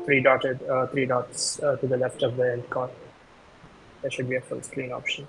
three dots to the left of the icon. There should be a full screen option.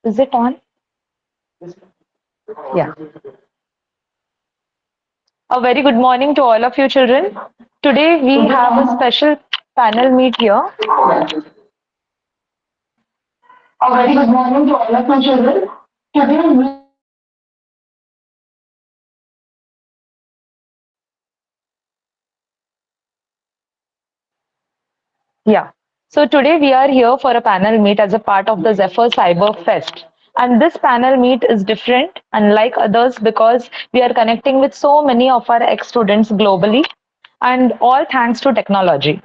Is it on? Yeah. A very good morning to all of you children. Today we have a special panel meet here. A very good morning to all of my children. Today we Yeah. So today we are here for a panel meet as a part of the Zephyr Cyber Fest. And this panel meet is different, unlike others, because we are connecting with so many of our ex-students globally, and all thanks to technology.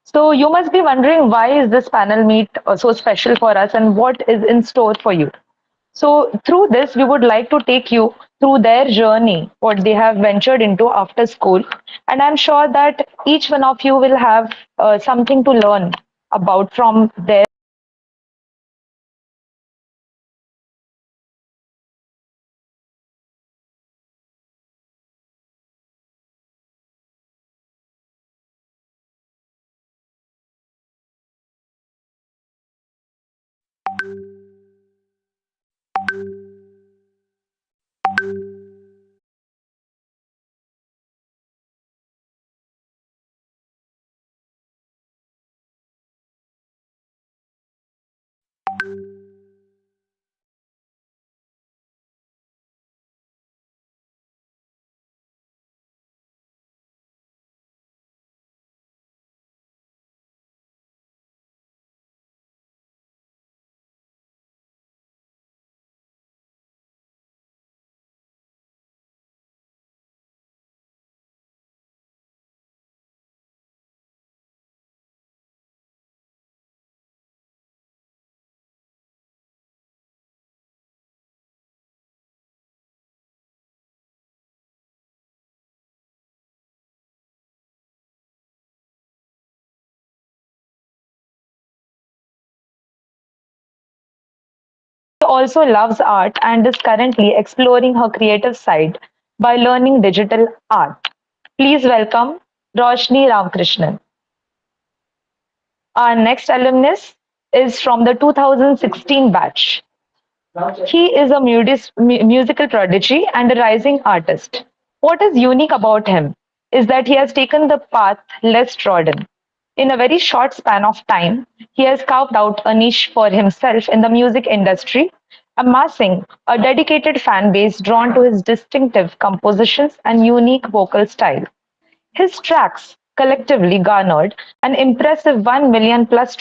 So you must be wondering, why is this panel meet so special for us and what is in store for you? So through this, we would like to take you through their journey, what they have ventured into after school. And I'm sure that each one of you will have something to learn about from their also loves art and is currently exploring her creative side by learning digital art. Please welcome Roshni Ramakrishnan. Our next alumnus is from the 2016 batch. He is a musical prodigy and a rising artist. What is unique about him is that he has taken the path less trodden. In a very short span of time, he has carved out a niche for himself in the music industry, amassing a dedicated fan base drawn to his distinctive compositions and unique vocal style. His tracks collectively garnered an impressive 1 million plus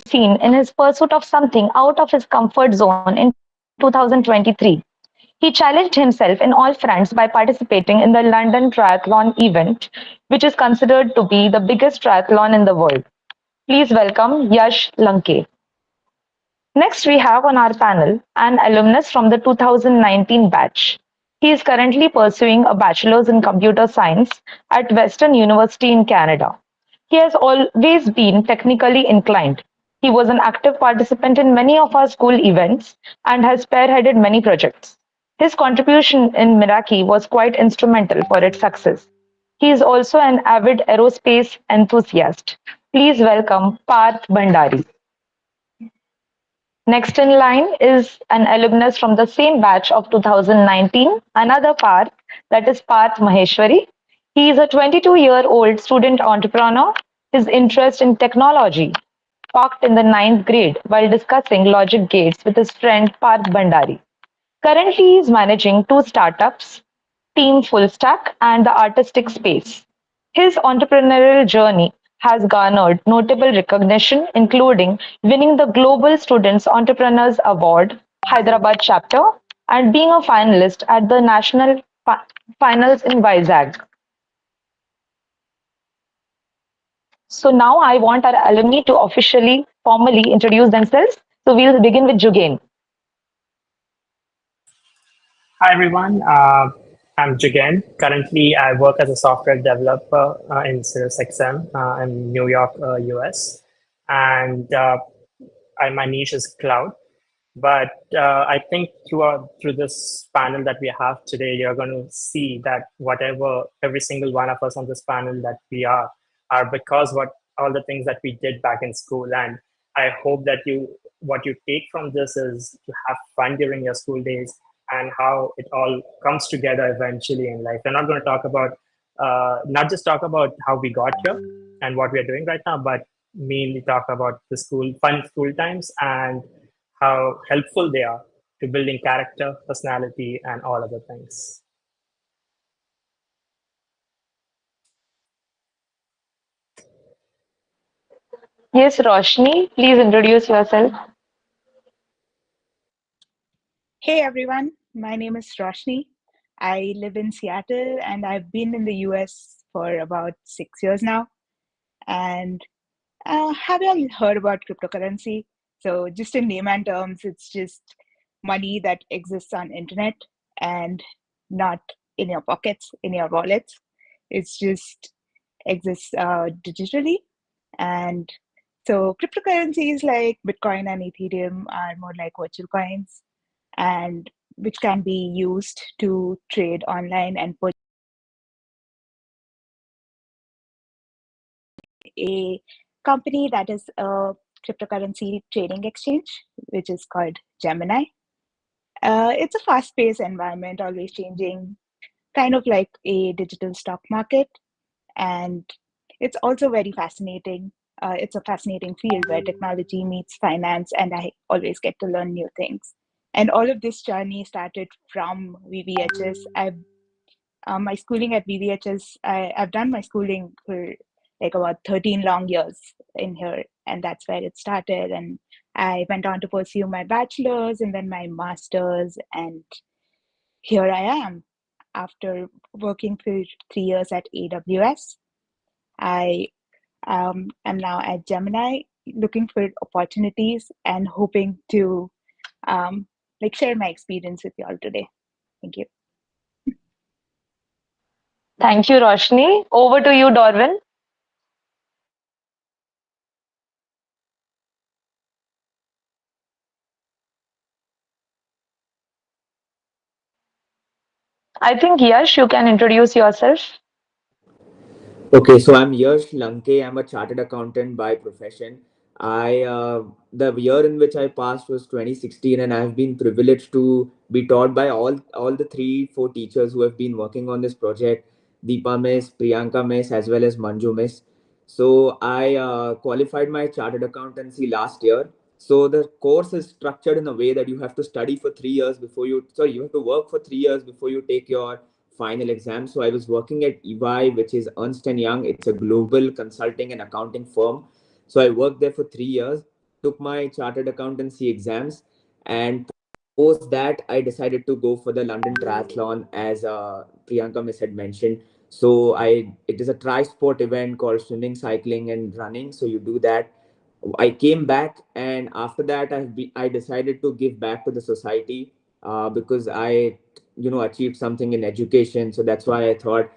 seen in his pursuit of something out of his comfort zone in 2023. He challenged himself in all fronts by participating in the London Triathlon event, which is considered to be the biggest triathlon in the world. Please welcome Yash Lanke. Next, we have on our panel an alumnus from the 2019 batch. He is currently pursuing a bachelor's in computer science at Western University in Canada. He has always been technically inclined. He was an active participant in many of our school events and has spearheaded many projects. His contribution in Meraki was quite instrumental for its success. He is also an avid aerospace enthusiast. Please welcome Parth Bhandari. Next in line is an alumnus from the same batch of 2019, another Parth, that is Parth Maheshwari. He is a 22-year-old student entrepreneur. His interest in technology sparked in the ninth grade while discussing logic gates with his friend Parth Bhandari. Currently, he is managing two startups, Team Full Stack and the Artistic Space. His entrepreneurial journey has garnered notable recognition, including winning the Global Students Entrepreneurs Award, Hyderabad chapter, and being a finalist at the National Finals in Vizag. So now I want our alumni to officially, formally introduce themselves. So we'll begin with Jugain. Hi everyone. I'm Jigen. Currently, I work as a software developer in SiriusXM in New York, US. And my niche is cloud. But I think through this panel that we have today, you're going to see that whatever every single one of us on this panel that we are because what all the things that we did back in school. And I hope that what you take from this is to have fun during your school days and how it all comes together eventually in life. We're not going to talk about not just talk about how we got here and what we are doing right now, but mainly talk about the fun school times and how helpful they are to building character, personality, and all other things. Yes, Roshni, please introduce yourself. Hey everyone, my name is Roshni. I live in Seattle and I've been in the US for about 6 years now. And have you all heard about cryptocurrency? So just in layman terms, it's just money that exists on internet and not in your pockets, in your wallets. It's just exists digitally. And so cryptocurrencies like Bitcoin and Ethereum are more like virtual coins and which can be used to trade online and put a company that is a cryptocurrency trading exchange, which is called Gemini. It's a fast-paced environment, always changing, kind of like a digital stock market. And it's also very fascinating. It's a fascinating field where technology meets finance, and I always get to learn new things. And all of this journey started from VVHS. I've my schooling at VVHS, I've done my schooling for like about 13 long years in here, and that's where it started. And I went on to pursue my bachelor's and then my master's, and here I am. After working for 3 years at AWS, I am now at Gemini, looking for opportunities and hoping to like share my experience with you all today. Thank you. Thank you, Roshni. Over to you, Dorwin. I think, Yash, you can introduce yourself. Okay, so I'm Yash Lanke. I'm a chartered accountant by profession. I the year in which I passed was 2016, and I've been privileged to be taught by all the three four teachers who have been working on this project, Deepa Miss, Priyanka Miss, as well as Manju Miss. So I qualified my chartered accountancy last year. So the course is structured in a way that you have to study for 3 years before you. Sorry, you have to work for 3 years before you take your final exam. So I was working at EY, which is Ernst and Young. It's a global consulting and accounting firm. So I worked there for 3 years, took my chartered accountancy exams, and post that I decided to go for the London Triathlon, as Priyanka Miss had mentioned. So it is a tri-sport event called swimming, cycling, and running. So you do that. I came back, and after that, I decided to give back to the society because I achieved something in education. So that's why I thought,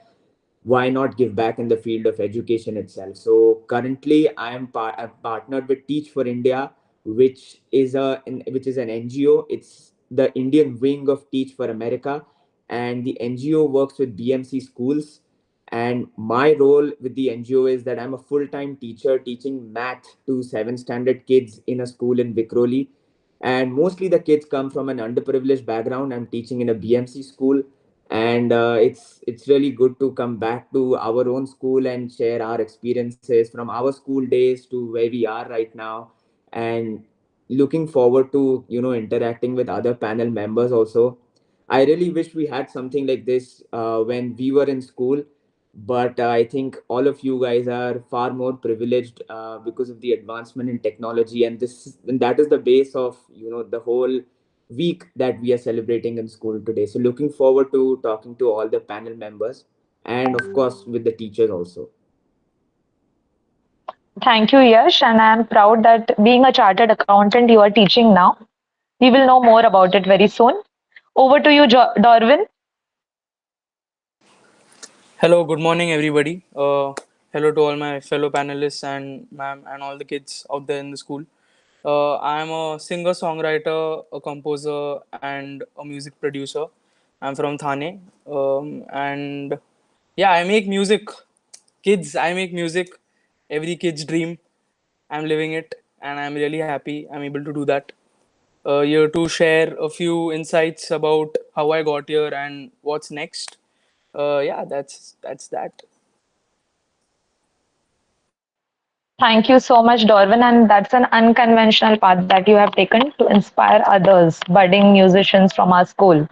why not give back in the field of education itself? So currently I've partnered with Teach for India, which is an NGO. It's the Indian wing of Teach for America, and the NGO works with BMC schools. And my role with the NGO is that I'm a full-time teacher teaching math to 7th standard kids in a school in Vikroli. And mostly the kids come from an underprivileged background. I'm teaching in a BMC school, and it's really good to come back to our own school and share our experiences from our school days to where we are right now, and looking forward to interacting with other panel members also. I really wish we had something like this when we were in school, but I think all of you guys are far more privileged because of the advancement in technology, and that is the base of the whole week that we are celebrating in school today. So looking forward to talking to all the panel members, and of course with the teachers also. Thank you, Yash. And I am proud that being a chartered accountant, you are teaching now. We will know more about it very soon. Over to you, Dorwin. Hello, good morning, everybody. Hello to all my fellow panelists and ma'am and all the kids out there in the school. I am a singer, songwriter, a composer, and a music producer. I'm from Thane, and yeah, I make music. Kids, I make music. Every kid's dream. I'm living it, and I'm really happy I'm able to do that. Here to share a few insights about how I got here and what's next. Yeah, that's that. Thank you so much, Dorwin. And that's an unconventional path that you have taken to inspire others, budding musicians from our school.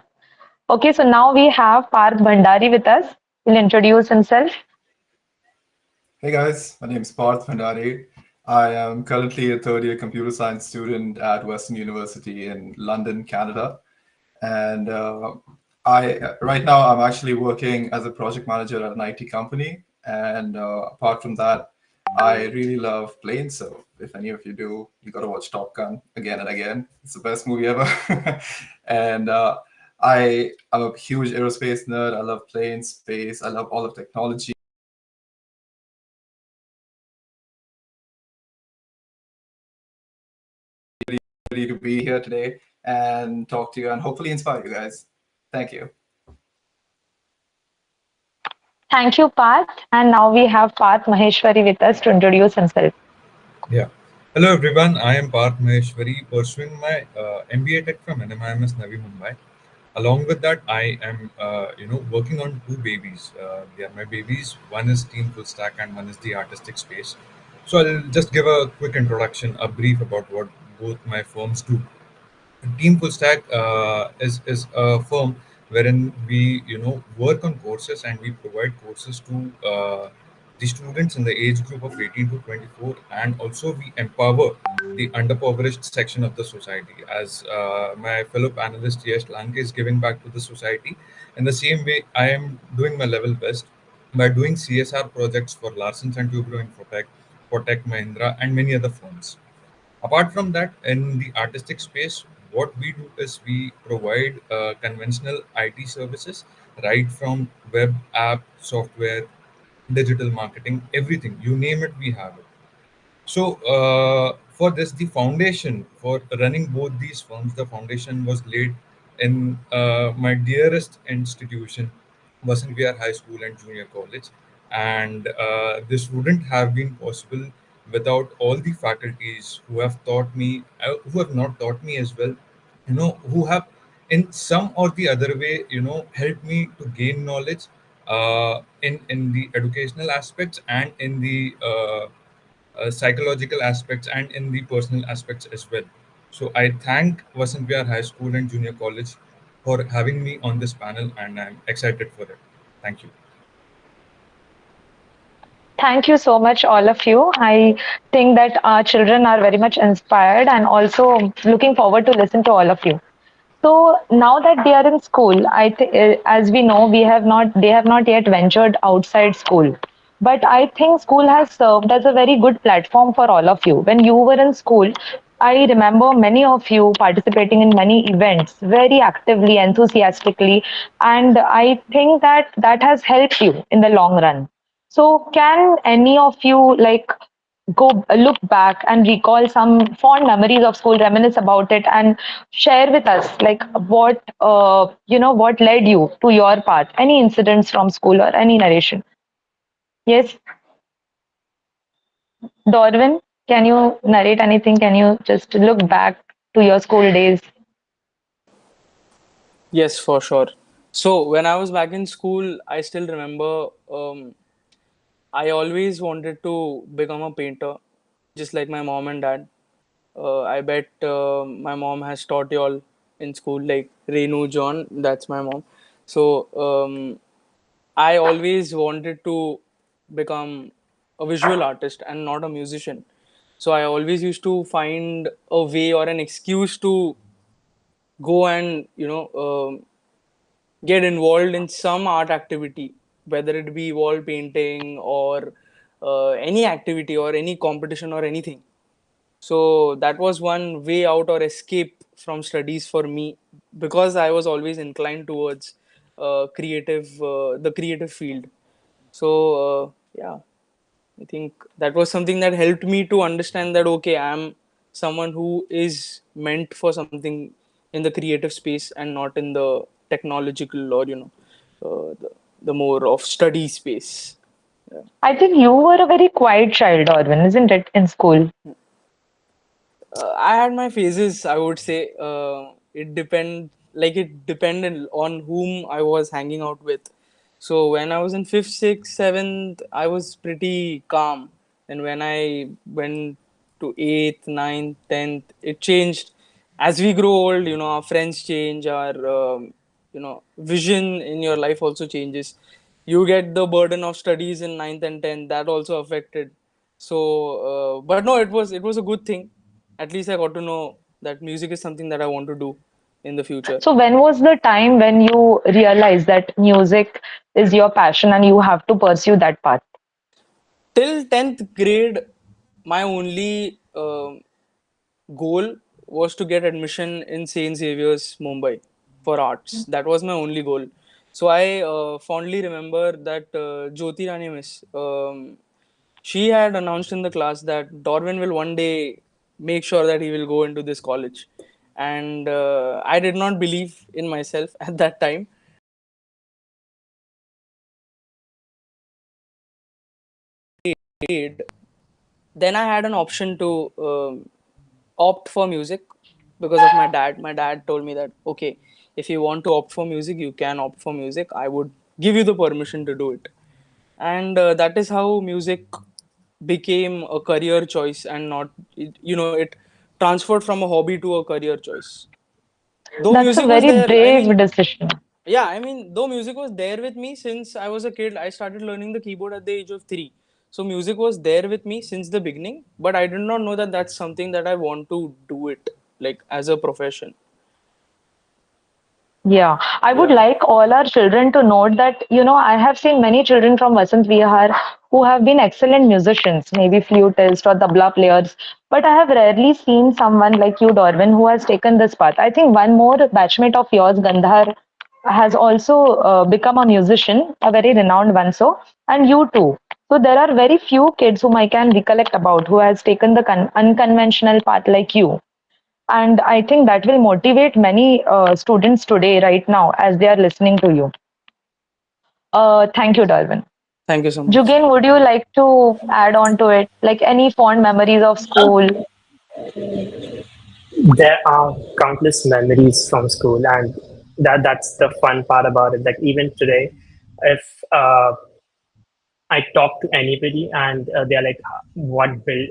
Okay, so now we have Parth Bhandari with us. He'll introduce himself. Hey guys, my name is Parth Bhandari. I am currently a third year computer science student at Western University in London, Canada. And I right now I'm actually working as a project manager at an IT company. And apart from that, I really love planes. So if any of you do, you got to watch Top Gun again and again. It's the best movie ever. And I'm a huge aerospace nerd. I love planes, space. I love all of technology. Ready to be here today and talk to you and hopefully inspire you guys. Thank you. Thank you, Parth. And now we have Parth Maheshwari with us to introduce himself. Yeah. Hello everyone, I am Parth Maheshwari pursuing my MBA Tech from NMIMS Navi Mumbai. Along with that, I am working on two babies. They are my babies. One is Team Full Stack and one is the artistic space. So I'll just give a quick introduction, a brief about what both my firms do. Team Full Stack is a firm wherein we work on courses and we provide courses to the students in the age group of 18 to 24, and also we empower the underprivileged section of the society. As my fellow panelist Yash Lanke is giving back to the society, in the same way I am doing my level best by doing CSR projects for Larsen and Toubro Infotech, for Tech Mahindra, and many other firms. Apart from that, in the artistic space, what we do is we provide conventional IT services, right from web, app, software, digital marketing, everything. You name it, we have it. So, for this, the foundation for running both these firms, the foundation was laid in my dearest institution, Vasant Vihar High School and Junior College. And this wouldn't have been possible without all the faculties who have taught me, who have not taught me as well, who have in some or the other way, helped me to gain knowledge in the educational aspects and in the psychological aspects and in the personal aspects as well. So I thank Vasant Vihar High School and Junior College for having me on this panel, and I'm excited for it. Thank you. Thank you so much, all of you. I think that our children are very much inspired and also looking forward to listen to all of you. So now that they are in school, as we know, they have not yet ventured outside school. But I think school has served as a very good platform for all of you. When you were in school, I remember many of you participating in many events very actively, enthusiastically, and I think that that has helped you in the long run. So, can any of you go look back and recall some fond memories of school, reminisce about it, and share with us like what what led you to your path? Any incidents from school or any narration? Yes, Dorwin, can you narrate anything? Can you just look back to your school days? Yes, for sure. So when I was back in school, I still remember I always wanted to become a painter, just like my mom and dad. I bet my mom has taught you all in school, like Renu John, that's my mom. So I always wanted to become a visual artist and not a musician. So I always used to find a way or an excuse to go and get involved in some art activity, whether it be wall painting or any activity or any competition or anything. So that was one way out or escape from studies for me, because I was always inclined towards the creative field. So yeah, I think that was something that helped me to understand that okay, I'm someone who is meant for something in the creative space and not in the technological or the more of study space. Yeah. I think you were a very quiet child, Orvin, isn't it, in school? I had my phases. I would say it depended on whom I was hanging out with. So when I was in fifth, sixth, seventh, I was pretty calm. And when I went to eighth, ninth, tenth, it changed. As we grow old, our friends change, our vision in your life also changes. You get the burden of studies in ninth and tenth. That also affected. So, but no, it was a good thing. At least I got to know that music is something that I want to do in the future. So when was the time when you realized that music is your passion and you have to pursue that path? Till 10th grade, my only goal was to get admission in St. Xavier's, Mumbai for arts. That was my only goal. So I fondly remember that Jyoti Rani Miss, she had announced in the class that Dorwin will one day make sure that he will go into this college. And I did not believe in myself at that time. Then I had an option to opt for music because of my dad. My dad told me that okay, if you want to opt for music, you can opt for music. I would give you the permission to do it, and that is how music became a career choice and not it transferred from a hobby to a career choice. Though That's a music was very there, I brave mean, decision. yeah, I mean, though music was there with me since I was a kid. I started learning the keyboard at the age of 3. So music was there with me since the beginning, but I did not know that that's something that I want to do it like as a profession. Yeah, I would Yeah. like all our children to note that, I have seen many children from Vasant Vihar who have been excellent musicians, maybe flutists or tabla players, but I have rarely seen someone like you, Dorwin, who has taken this path. I think one more batchmate of yours, Gandhar, has also become a musician, a very renowned one, so, and you too. So there are very few kids whom I can recollect about who has taken the unconventional path like you. And I think that will motivate many students today, right now, as they are listening to you. Thank you, Darwin. Thank you so much. Jugain, would you like to add on to it? Like any fond memories of school? There are countless memories from school, and that's the fun part about it. Like even today, if I talk to anybody and they're like, "What build?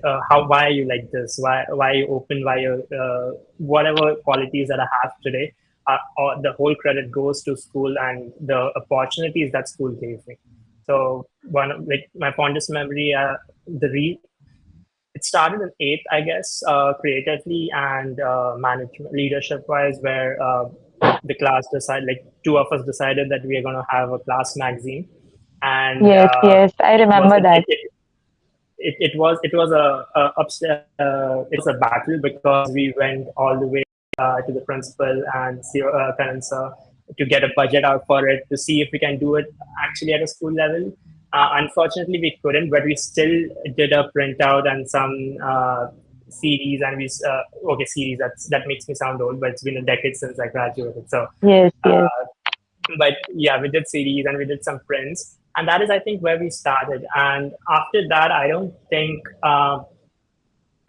Why are you like this? Why are you open? Why you whatever qualities that I have today? Or the whole credit goes to school and the opportunities that school gave me." So like my fondest memory, it started in eighth, I guess, creatively and management leadership wise, where the class decided, like two of us decided that we are going to have a class magazine, and Yes, yes, I it was remember that. it was a battle because we went all the way to the principal and parents to get a budget out for it to see if we can do it actually at a school level. Unfortunately, we couldn't, but we still did a printout and some series, and okay, series, that makes me sound old, but it's been a decade since I graduated. So Yes, yes. uh, but yeah, we did series and we did some prints, and that is, I think, where we started. And after that, I don't think,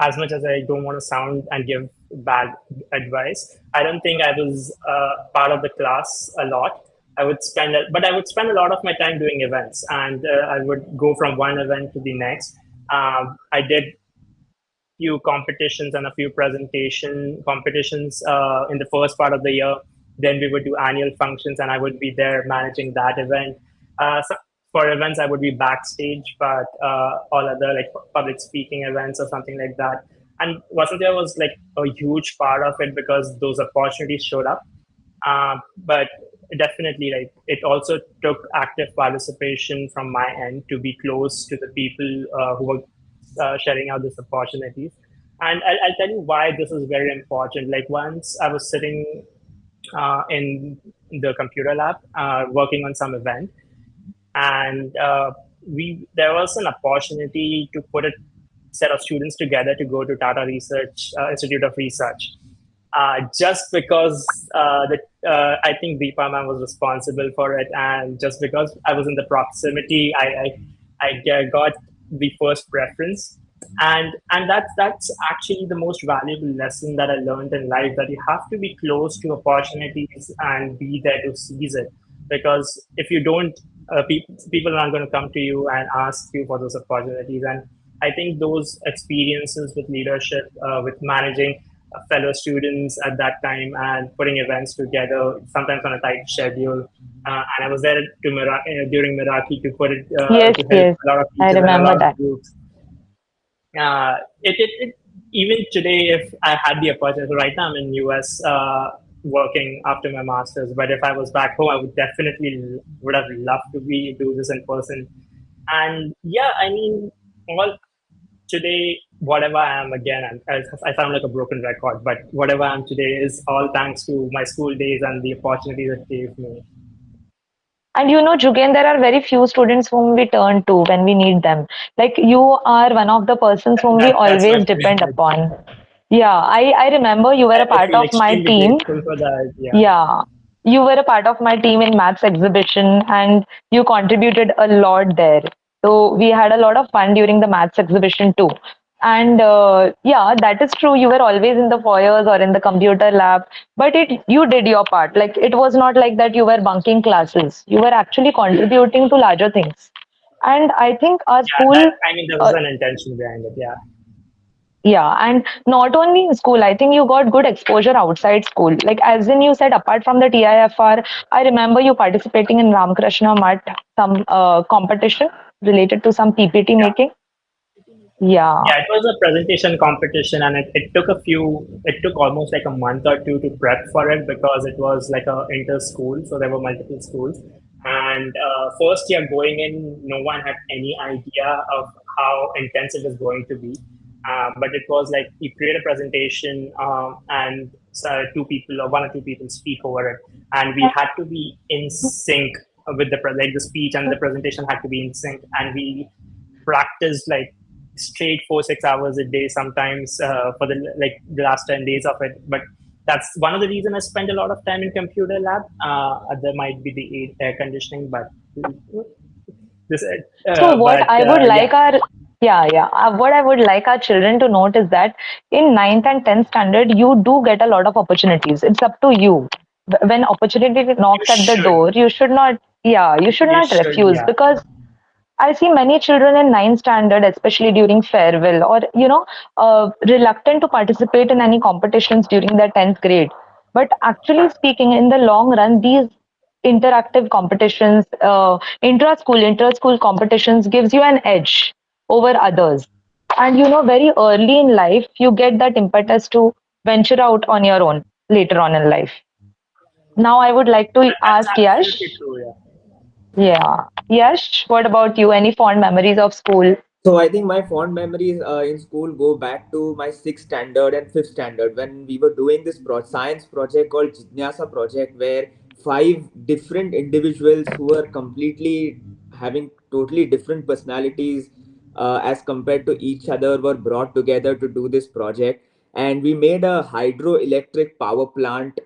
as much as I don't want to sound and give bad advice, I don't think I was part of the class a lot. But I would spend a lot of my time doing events, and I would go from one event to the next. I did few competitions and a few presentation competitions in the first part of the year. Then we would do annual functions, and I would be there managing that event. So for events, I would be backstage, but all other like public speaking events or something like that. And Vasanthya was like a huge part of it because those opportunities showed up. But definitely, like it also took active participation from my end to be close to the people who were sharing out these opportunities. And I'll tell you why this is very important. Like once I was sitting in the computer lab working on some event, and we there was an opportunity to put a set of students together to go to Tata Research Institute of Research. Just because I think Deepa ma'am was responsible for it, and just because I was in the proximity, I got the first preference, and that's actually the most valuable lesson that I learned in life, that you have to be close to opportunities and be there to seize it. Because if you don't, people are not going to come to you and ask you for those opportunities. And I think those experiences with leadership, with managing fellow students at that time and putting events together, sometimes on a tight schedule. And I was there during Meraki to put it Yes, to help yes, a lot of I teachers and a remember lot of that. groups. It even today, if I had the opportunity, right now I'm in US working after my masters. But if I was back home, I would definitely would have loved to be do this in person. And yeah, I mean, all today, whatever I am again, I sound like a broken record, but whatever I am today is all thanks to my school days and the opportunities it gave me. And you know, Jugen, there are very few students whom we turn to when we need them. Like you are one of the persons whom we That's my always depend privilege. upon. Yeah, I remember you were a I part feel of my extremely team. grateful for that. Yeah. Yeah, you were a part of my team in maths exhibition and you contributed a lot there. So we had a lot of fun during the maths exhibition too. And yeah, that is true. You were always in the foyers or in the computer lab, but it you did your part. Like it was not like that you were bunking classes. You were actually contributing to larger things. And I think our Yeah, that school I mean there was uh, an intention behind it. Yeah. yeah, and not only in school, I think you got good exposure outside school. Like as in you said, apart from the TIFR, I remember you participating in Ramakrishna Mutt, some competition related to some PPT Yeah. making. Yeah. Yeah, it was a presentation competition, and it took almost like a month or two to prep for it because it was like a inter school, so there were multiple schools. And first year going in, no one had any idea of how intense it was going to be. But it was like you create a presentation, and so two people or one or two people speak over it, and we had to be in sync with like the speech and the presentation had to be in sync, and we practiced like straight 4 6 hours a day sometimes for the last 10 days of it. But that's one of the reasons I spent a lot of time in computer lab. There might be the air conditioning, but this So what I would yeah. like our what I would like our children to note is that in ninth and 10th standard, you do get a lot of opportunities. It's up to you. When opportunity you knocks at the should door, you should you not should refuse Yeah. because I see many children in ninth standard, especially during farewell, or reluctant to participate in any competitions during their 10th grade. But actually speaking, in the long run, these interactive competitions, intra-school competitions, gives you an edge over others. And you know, very early in life, you get that impetus to venture out on your own later on in life. Now, I would like to That's ask absolutely Yash. true. Yeah. Yeah. Yash, what about you? Any fond memories of school? So I think my fond memories in school go back to my sixth standard and fifth standard when we were doing this science project called Jitnyasa project, where five different individuals who were completely having totally different personalities as compared to each other were brought together to do this project, and we made a hydroelectric power plant.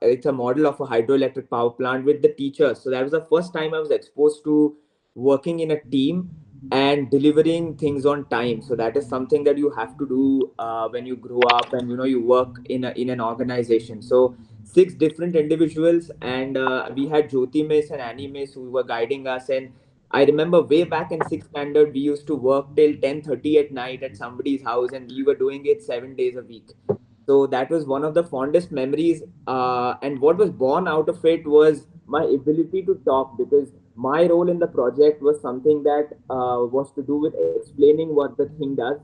It's a model of a hydroelectric power plant with the teachers. So that was the first time I was exposed to working in a team and delivering things on time. So that is something that you have to do when you grow up and you work in an organization. So six different individuals, and we had Jyoti Miss and Annie Miss who were guiding us. And I remember way back in sixth standard we used to work till 10:30 at night at somebody's house, and we were doing it 7 days a week. So that was one of the fondest memories, and what was born out of it was my ability to talk, because my role in the project was something that was to do with explaining what the thing does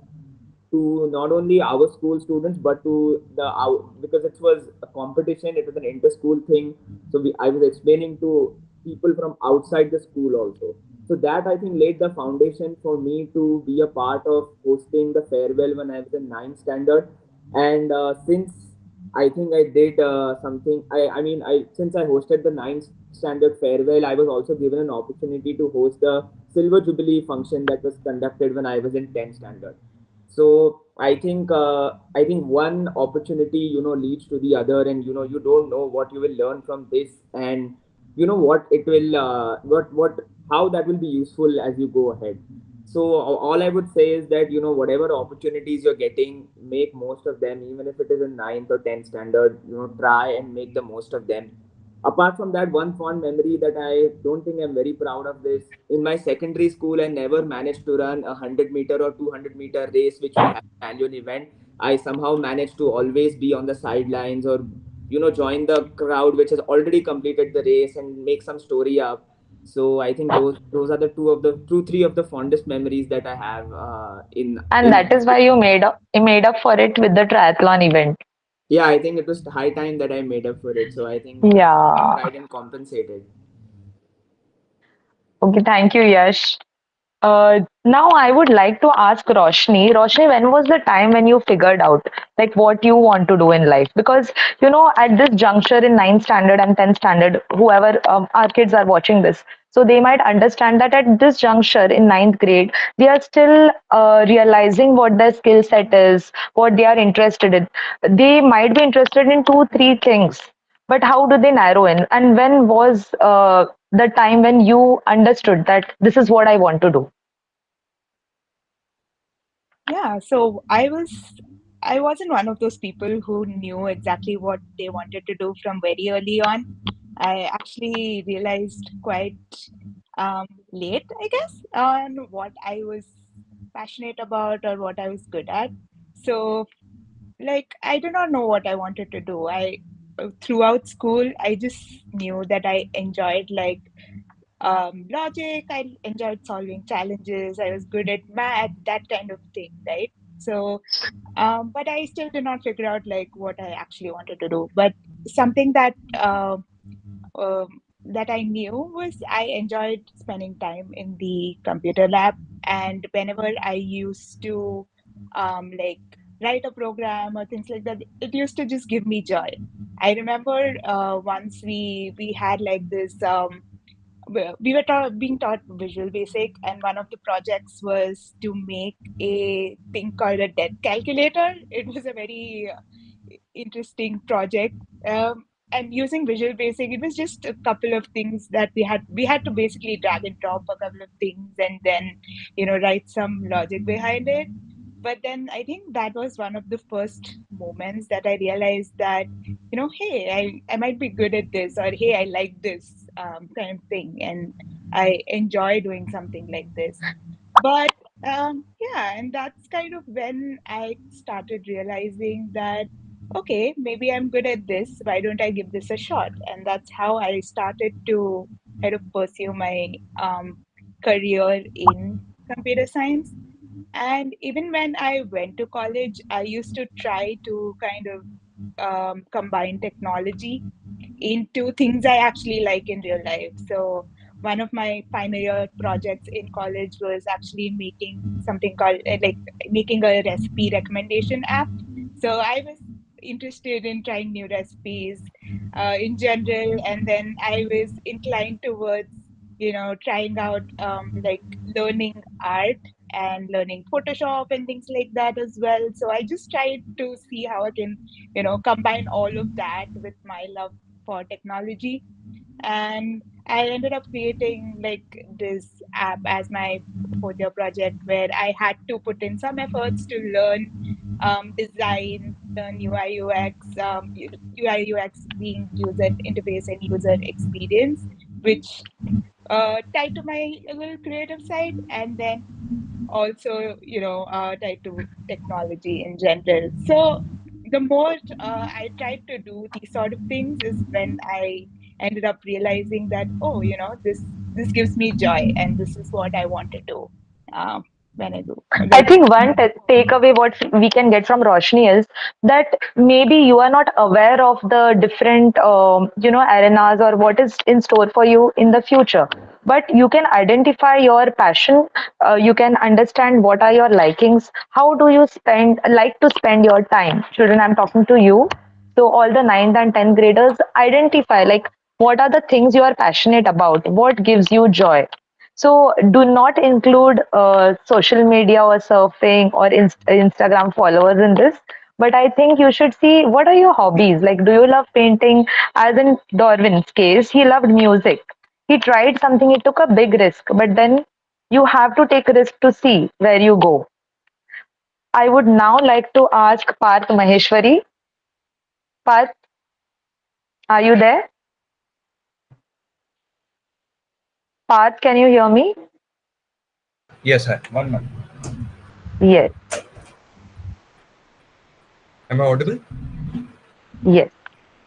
to not only our school students but to because it was a competition, it was an inter-school thing. So I was explaining to people from outside the school also. So that I think laid the foundation for me to be a part of hosting the farewell when I was in ninth standard. And since I think I did something. I mean, I since I hosted the ninth standard farewell, I was also given an opportunity to host the silver jubilee function that was conducted when I was in 10th standard. So I think one opportunity, leads to the other, and you don't know what you will learn from this, and what it will what how that will be useful as you go ahead. So all I would say is that whatever opportunities you're getting, make most of them, even if it is in ninth or 10th standard. Try and make the most of them. Apart from that, one fond memory that I don't think I'm very proud of this, in my secondary school I never managed to run a 100-meter or 200-meter race which we have an annual event. I somehow managed to always be on the sidelines, or join the crowd which has already completed the race and make some story up. So I think those are the three of the fondest memories that I have in And in that is why you made up for it with the triathlon event. Yeah, I think it was high time that I made up for it. So I think I Yeah. tried and compensated. Okay, thank you, Yash. Now I would like to ask Roshni. Roshni, when was the time when you figured out like what you want to do in life? Because at this juncture in ninth standard and 10th standard, whoever our kids are watching this, so they might understand that at this juncture in ninth grade, they are still realizing what their skill set is, what they are interested in. They might be interested in two, three things, but how do they narrow in? And when was the time when you understood that this is what I want to do? Yeah, so I wasn't one of those people who knew exactly what they wanted to do from very early on. I actually realized quite late, I guess, on what I was passionate about or what I was good at. So, like, I did not know what I wanted to do. I throughout school, I just knew that I enjoyed like logic. I enjoyed solving challenges. I was good at math, that kind of thing, right? So, but I still did not figure out like what I actually wanted to do. But something that I knew was I enjoyed spending time in the computer lab, and whenever I used to like write a program or things like that, it used to just give me joy. I remember once we had like this we were being taught Visual Basic, and one of the projects was to make a thing called a debt calculator. It was a very interesting project. And using Visual Basic, it was just a couple of things that we had to basically drag and drop a couple of things and then write some logic behind it. But then I think that was one of the first moments that I realized that hey, I might be good at this, or hey, I like this kind of thing, and I enjoy doing something like this. But yeah, and that's kind of when I started realizing that, okay, maybe I'm good at this. Why don't I give this a shot? And that's how I started to kind of pursue my career in computer science. And even when I went to college, I used to try to kind of combine technology into things I actually like in real life. So one of my final year projects in college was actually making something called like making a recipe recommendation app. So I was interested in trying new recipes in general, and then I was inclined towards trying out like learning art and learning Photoshop and things like that as well. So I just tried to see how I can combine all of that with my love for technology. And I ended up creating like this app as my fourth year project, where I had to put in some efforts to learn design, learn UI UX, UI UX being user interface and user experience, which tied to my little creative side, and then also tied to technology in general. So the more I tried to do these sort of things is when I ended up realizing that, oh, this gives me joy, and this is what I want to do when I do I like. think one takeaway what we can get from Roshni is that maybe you are not aware of the different arenas or what is in store for you in the future. But you can identify your passion. You can understand what are your likings. How do you like to spend your time? Children, I'm talking to you. So all the ninth and 10th graders identify like what are the things you are passionate about. What gives you joy? So do not include social media or surfing or Instagram followers in this. But I think you should see what are your hobbies. Like, do you love painting? As in Darwin's case, he loved music. He tried something, he took a big risk, but then you have to take risk to see where you go. I would now like to ask Parth Maheshwari. Parth, are you there? Parth, can you hear me? Yes, hi. 1 month. Yes, Am I audible? yes.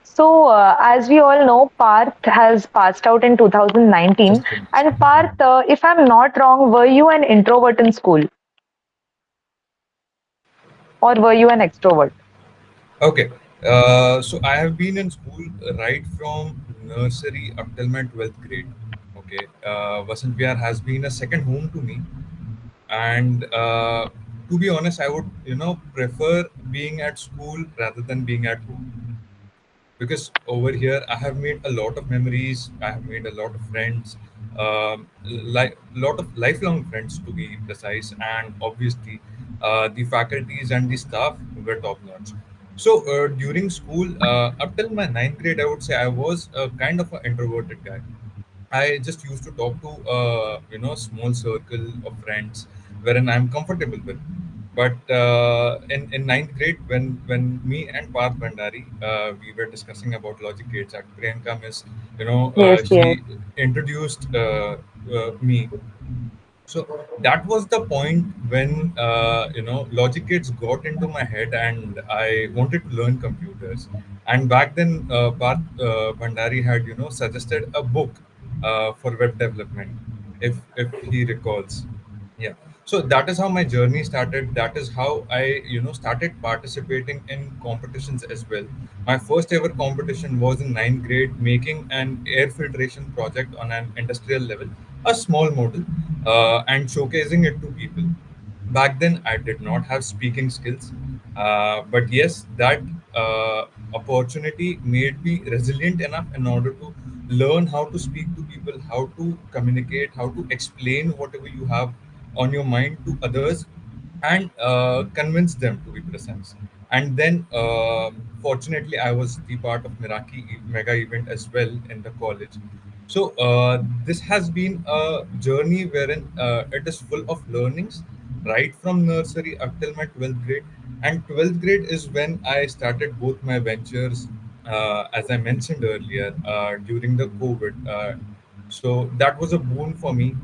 So, as we all know, Parth has passed out in 2019. Just give me a And second. Parth, if I'm not wrong, were you an introvert in school or were you an extrovert? Okay. So I have been in school right from nursery up till my 12th grade. Okay. Vasant Vihar has been a second home to me. And to be honest, I would, prefer being at school rather than being at home, because over here I have made a lot of memories. I have made a lot of friends, like lot of lifelong friends to be precise, and obviously the faculties and the staff were top notch. So during school, up till my ninth grade, I would say I was a kind of an introverted guy. I just used to talk to small circle of friends wherein I'm comfortable with. But in ninth grade, when me and Parth Bhandari, we were discussing about logic gates at Priyanka Miss, Yes, yes. she introduced me. So that was the point when logic gates got into my head, and I wanted to learn computers. And back then, Parth Bhandari had suggested a book for web development, if he recalls. Yeah. So that is how my journey started. That is how I started participating in competitions as well. My first ever competition was in ninth grade, making an air filtration project on an industrial level, a small model, and showcasing it to people. Back then, I did not have speaking skills, but yes, that opportunity made me resilient enough in order to learn how to speak to people, how to communicate, how to explain whatever you have on your mind to others, and convince them, to be precise. And then, fortunately, I was the part of Meraki mega event as well in the college. So this has been a journey wherein it is full of learnings, right from nursery up till my 12th grade. And 12th grade is when I started both my ventures, as I mentioned earlier, during the COVID. So that was a boon for me,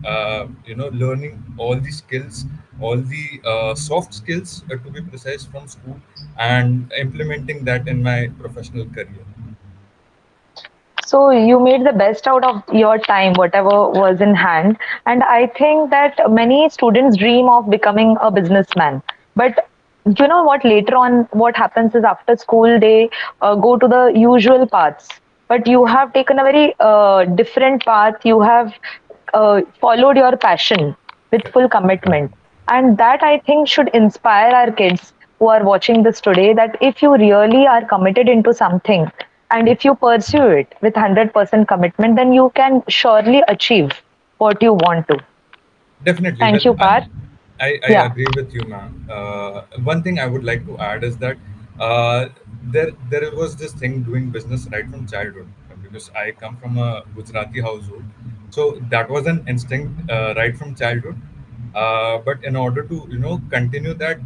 learning all the skills, all the soft skills, to be precise, from school, and implementing that in my professional career. So you made the best out of your time, whatever was in hand. And I think that many students dream of becoming a businessman. But you know what? Later on, what happens is after school, they go to the usual paths. But you have taken a very different path. You have followed your passion with Correct. full commitment. And that I think should inspire our kids who are watching this today that if you really are committed into something and if you pursue it with 100% commitment, then you can surely achieve what you want to. Definitely. Thank Well, you, Parth. I Yeah. agree with you, ma'am. One thing I would like to add is that there was this thing doing business right from childhood, because I come from a Gujarati household, so that was an instinct right from childhood. But in order to continue that,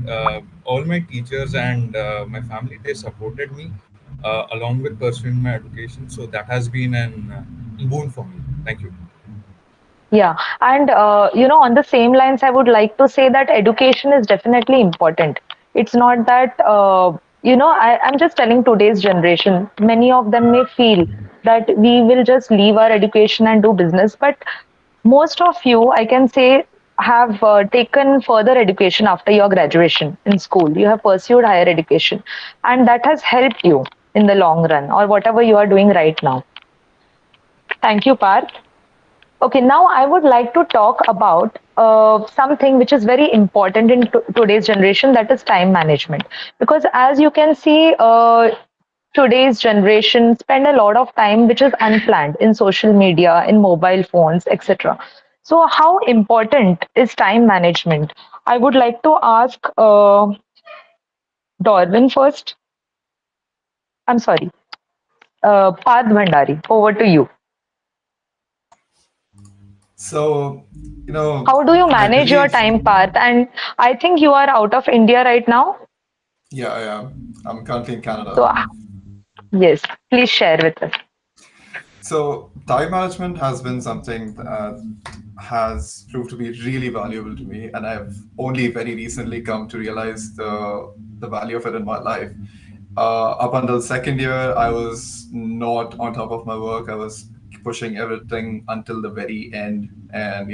all my teachers and my family, they supported me along with pursuing my education. So that has been an boon for me. Thank you. Yeah, and on the same lines, I would like to say that education is definitely important. It's not that I'm just telling today's generation. Many of them may feel that we will just leave our education and do business, but most of you, I can say, have taken further education after your graduation in school. You have pursued higher education, and that has helped you in the long run, or whatever you are doing right now. Thank you, Parth. Okay, now I would like to talk about something which is very important in today's generation, that is time management. Because as you can see, today's generation spend a lot of time which is unplanned in social media, in mobile phones, etc. So, how important is time management? I would like to ask Dorwin first. I'm sorry, Parth Bhandari. Over to you. So, How do you I manage your believe, time, Parth? And I think you are out of India right now. yeah, I am. I'm currently in So, Canada. yes, please share with us. So, time management has been something that has proved to be really valuable to me, and I've only very recently come to realize the value of it in my life. Up until second year, I was not on top of my work. I was pushing everything until the very end, and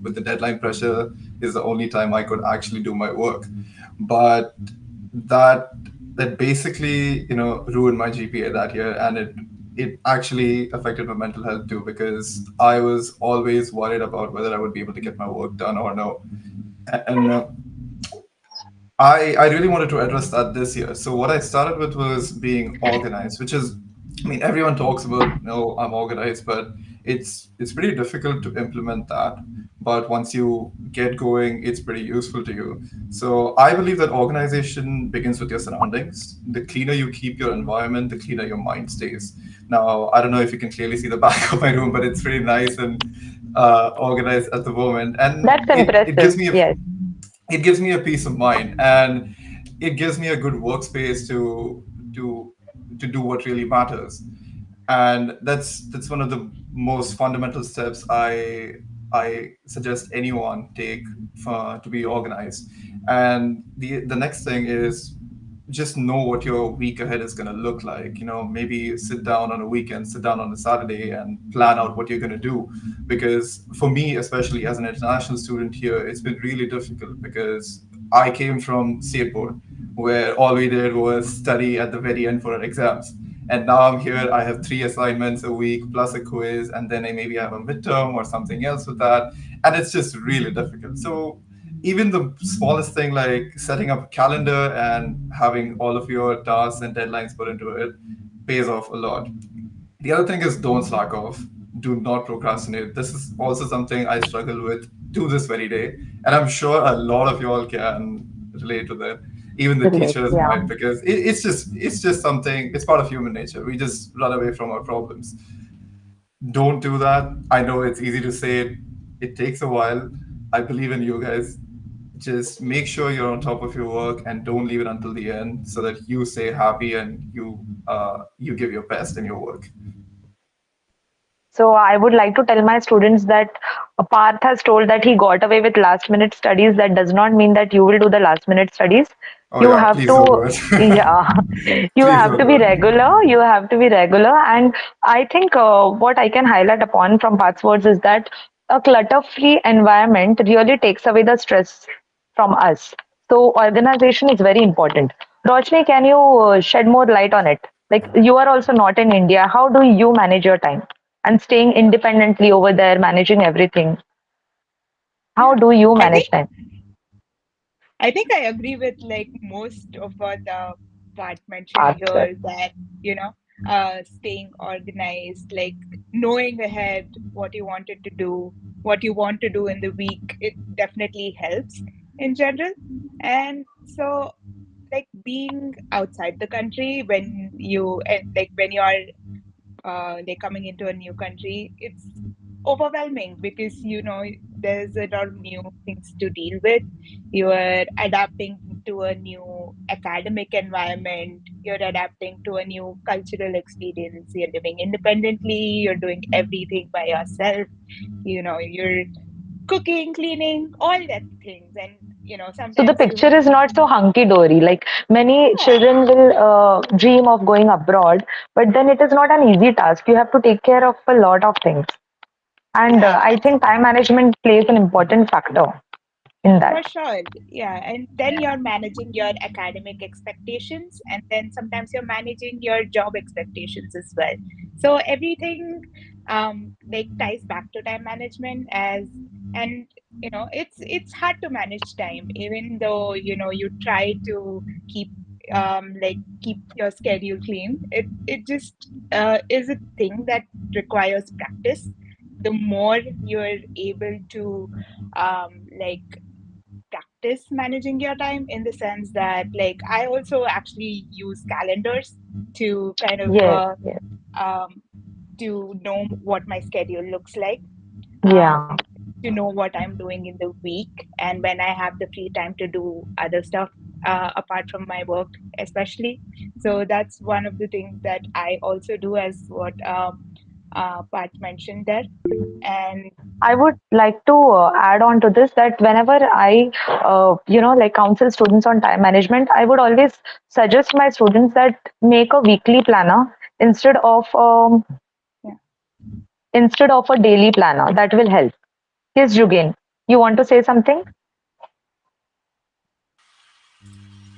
with the deadline pressure, is the only time I could actually do my work. But that that basically ruined my GPA that year, and it actually affected my mental health too, because I was always worried about whether I would be able to get my work done or no. And I really wanted to address that this year. So what I started with was being organized, which is, I mean, everyone talks about, no, I'm organized, but it's pretty difficult to implement that. But once you get going, it's pretty useful to you. So I believe that organization begins with your surroundings. The cleaner you keep your environment, the cleaner your mind stays. Now, I don't know if you can clearly see the back of my room, but it's pretty nice and organized at the moment, and That's it impressive. gives me a Yes. it gives me a peace of mind, and it gives me a good workspace to to do what really matters. And that's one of the most fundamental steps I suggest anyone take for to be organized. And the next thing is, just know what your week ahead is going to look like. Maybe sit down on a weekend, sit down on a Saturday, and plan out what you're going to do. Because for me, especially as an international student here, it's been really difficult, because I came from state board, where all we did was study at the very end for our exams. And now I'm here, I have 3 assignments a week plus a quiz, and then I maybe have a midterm or something else with that. And it's just really difficult. So even the smallest thing, like setting up a calendar and having all of your tasks and deadlines put into it, pays off a lot. The other thing is, don't slack off. Do not procrastinate. This is also something I struggle with to this very day. And I'm sure a lot of you all can relate to that. Even the Relate. teachers Yeah. might, because it's just something, it's part of human nature. We just run away from our problems. Don't do that. I know it's easy to say it. It takes a while. I believe in you guys. Just make sure you're on top of your work and don't leave it until the end, so that you stay happy and you give your best in your work. So I would like to tell my students that Parth has told that he got away with last minute studies. That does not mean that you will do the last minute studies. Oh You yeah, have please don't do to, it. yeah, you Please have don't to do be it. regular. You have to be regular. And I think what I can highlight upon from Parth's words is that a clutter free environment really takes away the stress from us. So organization is very important. Roshni, can you shed more light on it? Like you are also not in India. How do you manage your time and staying independently over there, managing everything? How Yeah, do you I think manage time? I think I agree with like most of what Pat mentioned Path said. here, that staying organized, like knowing ahead what you wanted to do, what you want to do in the week, it definitely helps in general. And so, like being outside the country, when you like when you are like coming into a new country, it's overwhelming because there's a lot of new things to deal with. You are adapting to a new academic environment, you're adapting to a new cultural experience, you're living independently, you're doing everything by yourself, you're cooking, cleaning, all that things. And So the sometimes you picture is not so hunky dory. Like many yeah, children will dream of going abroad, but then it is not an easy task. You have to take care of a lot of things. And yeah, I think time management plays an important factor in for that. sure. Yeah. And then you're managing your academic expectations, and then sometimes you're managing your job expectations as well. So everything like ties back to time management. And it's hard to manage time, even though you try to keep like keep your schedule clean. It just is a thing that requires practice. the more you're able to like practice managing your time, in the sense that like I also actually use calendars to kind of Yes, yes. um, to know what my schedule looks like, Yeah. um, to know what I'm doing in the week, and when I have the free time to do other stuff apart from my work, especially. So that's one of the things that I also do, as what Pat mentioned there. And I would like to add on to this that whenever I, like counsel students on time management, I would always suggest my students that make a weekly planner instead of yeah. a daily planner. That will help. Yes, Jugain, you want to say something?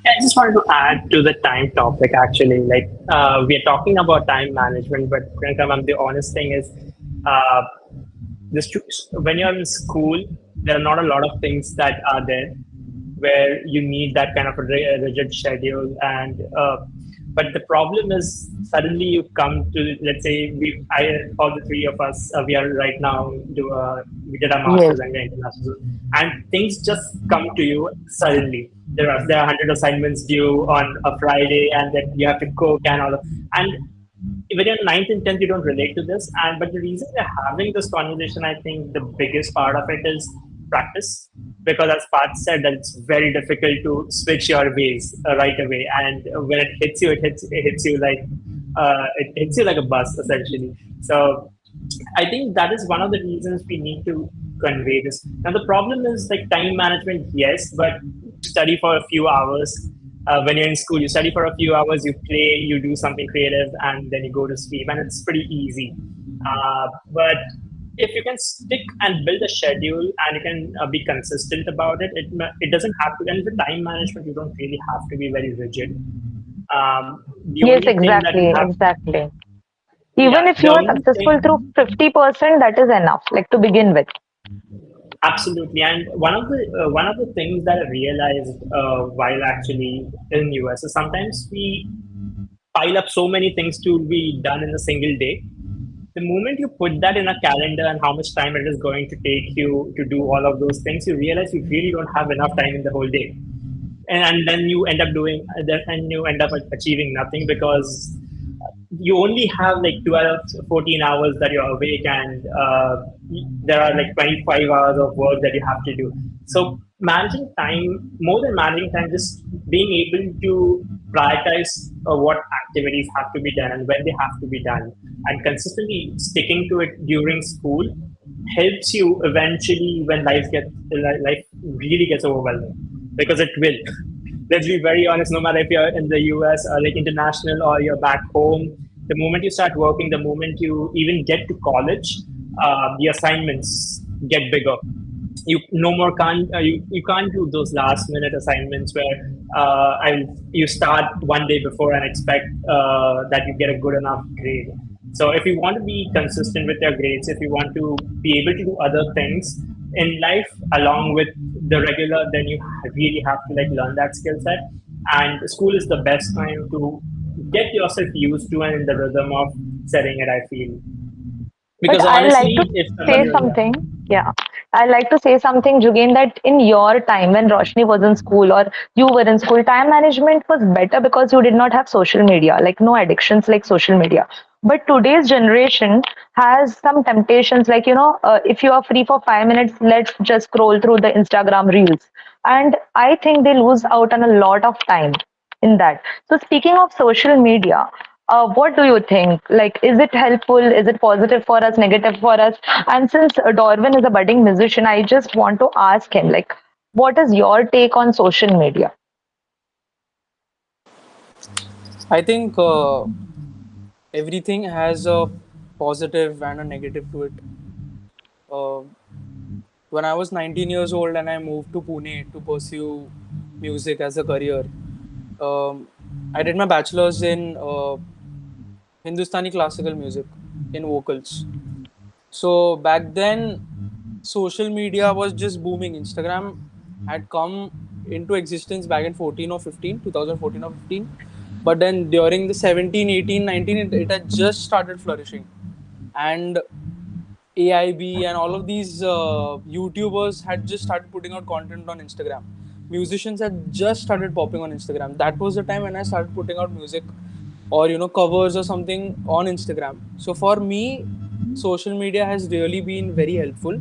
Yeah, I just wanted to add to the time topic actually. Like we are talking about time management, but Priyanka, ma'am, the honest thing is, uh, when you're in school, there are not a lot of things that are there where you need that kind of a rigid schedule. And but the problem is suddenly you come to, let's say all the three of us, we are right now we did our Yes. masters and we're international, and things just come to you suddenly. There are 100 assignments due on a Friday, and then you have to cook and all. And when you're ninth and tenth, you don't relate to this. And but the reason we're having this conversation, I think the biggest part of it is practice. Because as Pat said, that it's very difficult to switch your ways right away. And when it hits you, it hits you like a bus essentially. So I think that is one of the reasons we need to convey this. Now the problem is like time management, yes, but study for a few hours. When you're in school, you study for a few hours, you play, you do something creative, and then you go to sleep, and it's pretty easy. But if you can stick and build a schedule and you can be consistent about it, it doesn't have to. And with time management, you don't really have to be very rigid. The Yes, only thing that you exactly, have, exactly. yeah, Even if the you are only successful thing. through 50%, that is enough, like to begin with. Absolutely, and one of the things that I realized while actually in US is sometimes we pile up so many things to be done in a single day. The moment you put that in a calendar and how much time it is going to take you to do all of those things, you realize you really don't have enough time in the whole day, and then you end up achieving nothing because you only have like 12, 14 hours that you're awake, and there are like 25 hours of work that you have to do. So managing time, more than managing time, just being able to prioritize what activities have to be done and when they have to be done, and consistently sticking to it during school helps you eventually when life really gets overwhelming, because it will. Let's be very honest, no matter if you're in the US or like international or you're back home, the moment you start working, the moment you even get to college, the assignments get bigger. You can't do those last minute assignments where you start one day before and expect that you get a good enough grade. So if you want to be consistent with your grades, if you want to be able to do other things in life along with the regular, then you really have to like learn that skill set. And school is the best time to get yourself used to and in the rhythm of setting it, I feel. But Because I like to honestly, if somebody, say something. Yeah. I like to say something, Jugain, that in your time when Roshni was in school or you were in school, time management was better because you did not have social media, like no addictions like social media. But today's generation has some temptations, like, if you are free for 5 minutes, let's just scroll through the Instagram reels. And I think they lose out on a lot of time in that. So, speaking of social media, what do you think? Like, is it helpful? Is it positive for us, negative for us? And since Dorwin is a budding musician, I just want to ask him, like, what is your take on social media? I think everything has a positive and a negative to it. Uh, when I was 19 years old and I moved to Pune to pursue music as a career, um, I did my bachelor's in Hindustani classical music in vocals. So back then, social media was just booming. Instagram had come into existence back in 14 or 15, 2014 or 15. But then during the 17, 18, 19, it had just started flourishing. And AIB and all of these YouTubers had just started putting out content on Instagram. Musicians had just started popping on Instagram. That was the time when I started putting out music or covers or something on Instagram. So for me, social media has really been very helpful.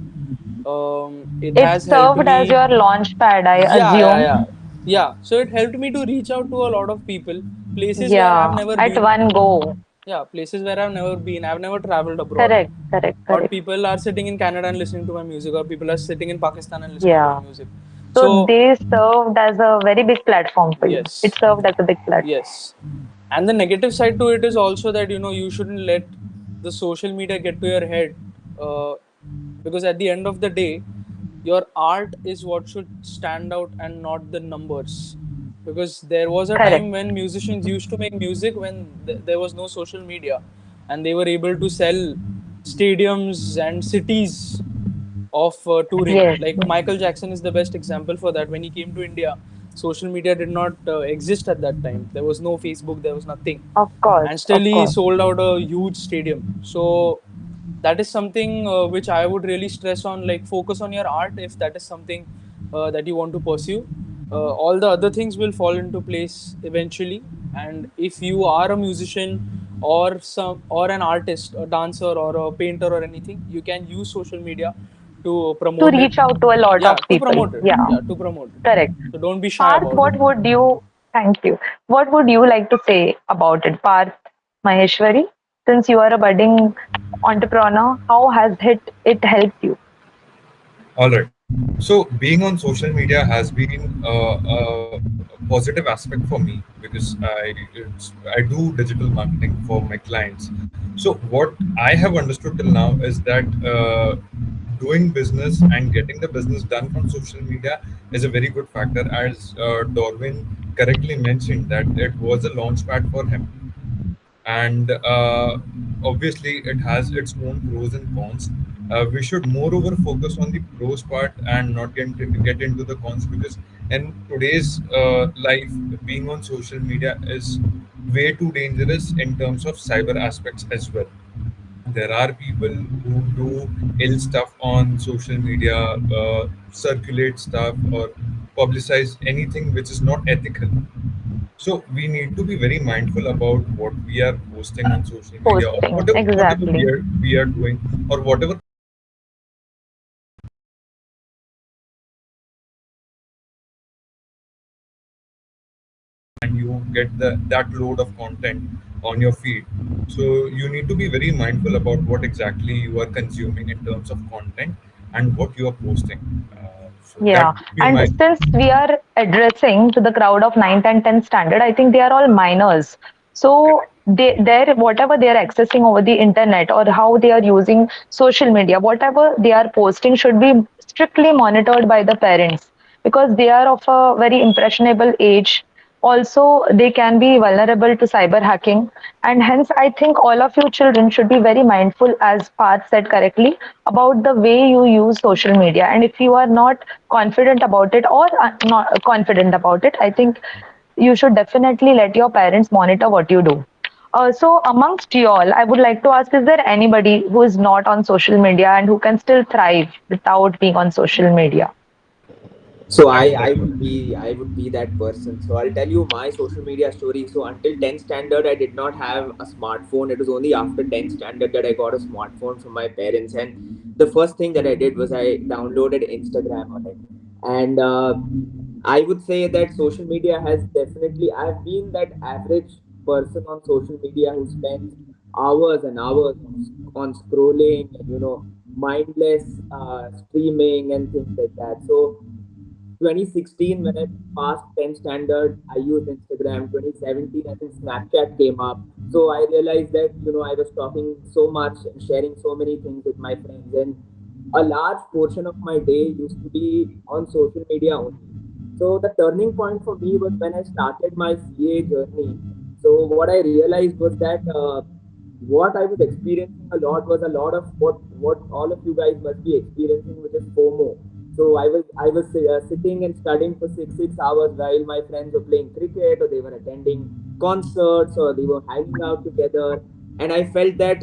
It It has helped served as me. your launch pad, I Yeah, yeah, assume. yeah, yeah. So it helped me to reach out to a lot of people, places where I've Yeah, never at been. one go. Yeah, places where I've never been. I've never traveled abroad. Correct, correct, Or correct. people are sitting in Canada and listening to my music, or people are sitting in Pakistan and listening to my Yeah. music. So So, they served as a very big platform for you. It yes, served as a big platform. yes. And the negative side to it is also that you shouldn't let the social media get to your head, uh, because at the end of the day, your art is what should stand out and not the numbers. Because there was a Correct. time when musicians used to make music when there was no social media, and they were able to sell stadiums and cities of touring. Yes, Like yes. Michael Jackson is the best example for that. When he came to India, social media did not exist at that time. There was no Facebook, there was nothing, Of course, and still of he course. sold out a huge stadium. So that is something which I would really stress on. Like, focus on your art if that is something that you want to pursue. All the other things will fall into place eventually. And if you are a musician or an artist, a dancer or a painter or anything, you can use social media to To promote it. reach out to a lot Yeah, of to people. promote it. Yeah, Yeah, to promote it. correct. So don't be shy Parth, about it. what would you, thank you. What would you like to say about it, Parth Maheshwari? Since you are a budding entrepreneur, how has it helped you? All right. So being on social media has been a positive aspect for me because I do digital marketing for my clients. So what I have understood till now is that doing business and getting the business done from social media is a very good factor. As Dorwin correctly mentioned, that it was a launchpad for him, and obviously it has its own pros and cons. We should moreover focus on the pros part and not get into the cons, because in today's life, being on social media is way too dangerous in terms of cyber aspects as well. There are people who do ill stuff on social media, circulate stuff or publicize anything which is not ethical. So we need to be very mindful about what we are posting on social media, or Posting, whatever exactly. we are doing, or whatever and you get that load of content on your feed. So you need to be very mindful about what exactly you are consuming in terms of content and what you are posting. So that Yeah, would be and my since we are addressing to the crowd of 9th and 10th standard, I think they are all minors. So they're whatever they are accessing over the internet or how they are using social media, whatever they are posting should be strictly monitored by the parents because they are of a very impressionable age. Also, they can be vulnerable to cyber hacking, and hence, I think all of you children should be very mindful, as Parth said correctly, about the way you use social media. And if you are not confident about it or not confident about it, I think you should definitely let your parents monitor what you do. So, amongst you all, I would like to ask: is there anybody who is not on social media and who can still thrive without being on social media? So I definitely. would be that person. So I'll tell you my social media story. So until 10th standard, I did not have a smartphone. It was only after 10th standard that I got a smartphone from my parents. And the first thing that I did was I downloaded Instagram on it. And I would say that social media has definitely, I've been that average person on social media who spends hours and hours on scrolling and, mindless streaming and things like that. So 2016, when I passed 10th standard, I used Instagram. 2017, I think Snapchat came up. So I realized that, I was talking so much and sharing so many things with my friends. And a large portion of my day used to be on social media only. So the turning point for me was when I started my CA journey. So what I realized was that what I was experiencing a lot was a lot of what all of you guys must be experiencing, which is FOMO. So I was sitting and studying for six hours while my friends were playing cricket or they were attending concerts or they were hanging out together, and I felt that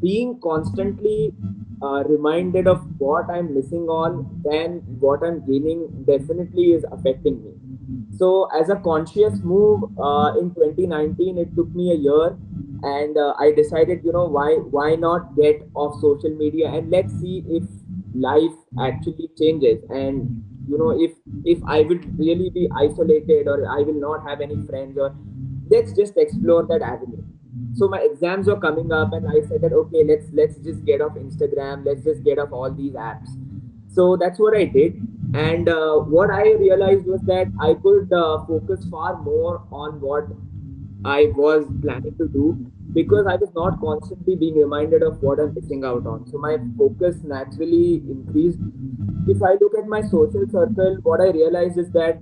being constantly reminded of what I'm missing on, then what I'm gaining definitely is affecting me. So, as a conscious move in 2019, it took me a year, and I decided, why not get off social media and let's see if life actually changes, and if I will really be isolated or I will not have any friends, or let's just explore that avenue. So my exams were coming up, and I said that okay, let's just get off Instagram, let's just get off all these apps. So that's what I did, and what I realized was that I could focus far more on what I was planning to do, because I was not constantly being reminded of what I'm missing out on. So my focus naturally increased. If I look at my social circle, what I realized is that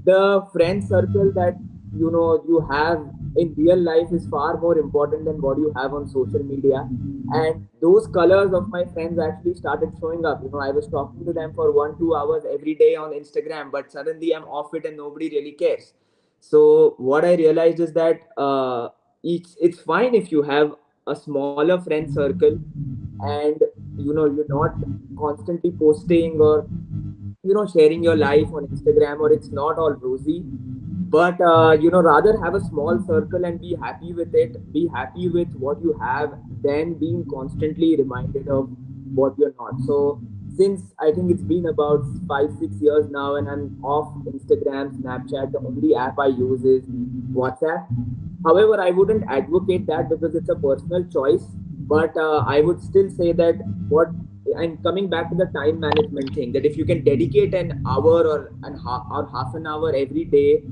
the friend circle that you have in real life is far more important than what you have on social media. And those colors of my friends actually started showing up. I was talking to them for 1 2 hours every day on Instagram, but suddenly I'm off it and nobody really cares. So what I realized is that it's fine if you have a smaller friend circle, and you're not constantly posting or sharing your life on Instagram, or it's not all rosy. But rather have a small circle and be happy with it, be happy with what you have, than being constantly reminded of what you're not. So since I think it's been about 5 6 years now, and I'm off Instagram, Snapchat, the only app I use is WhatsApp. However, I wouldn't advocate that because it's a personal choice. But I would still say that what and coming back to the time management thing, that if you can dedicate an hour or half an hour every day